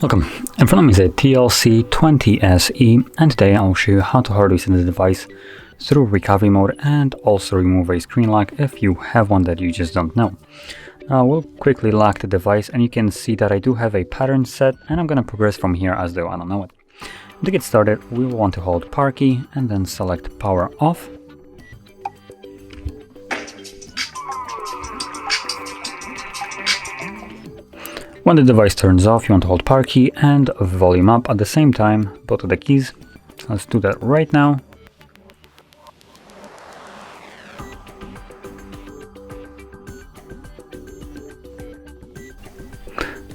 Welcome, in front of me is a TLC 20SE, and today I'll show you how to hard reset the device through recovery mode and also remove a screen lock if you have one that you just don't know. Now we'll quickly lock the device, and you can see that I do have a pattern set, and I'm going to progress from here as though I don't know it. To get started, we will want to hold power key and then select power off. When the device turns off, you want to hold power key and volume up at the same time, both of the keys. So let's do that right now.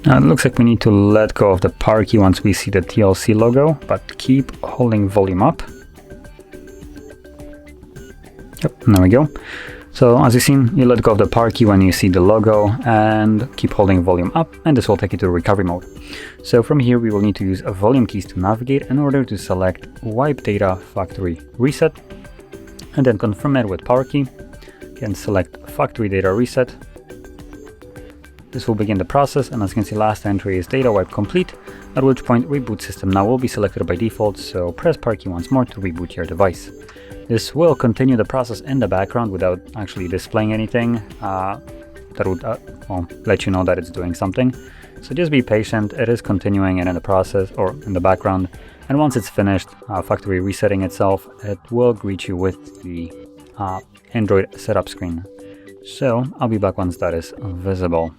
Now it looks like we need to let go of the power key once we see the TLC logo, but keep holding volume up. Yep, there we go. So as you've seen, you let go of the power key when you see the logo and keep holding volume up, and this will take you to recovery mode. So from here we will need to use volume keys to navigate in order to select wipe data factory reset, and then confirm it with power key. Again, select factory data reset. This will begin the process, and as you can see, last entry is data wipe complete, at which point reboot system now will be selected by default, so press power key once more to reboot your device. This will continue the process in the background without actually displaying anything that would let you know that it's doing something. So just be patient, it is continuing in the process or in the background, and once it's finished factory resetting itself, it will greet you with the Android setup screen. So I'll be back once that is visible.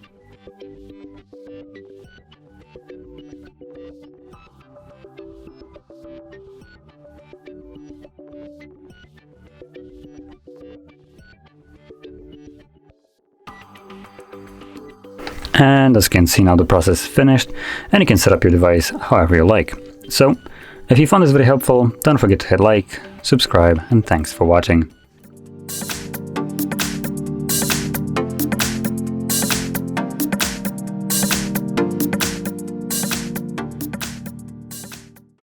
And as you can see, now the process is finished, and you can set up your device however you like. So if you found this video helpful, don't forget to hit like, subscribe, and thanks for watching.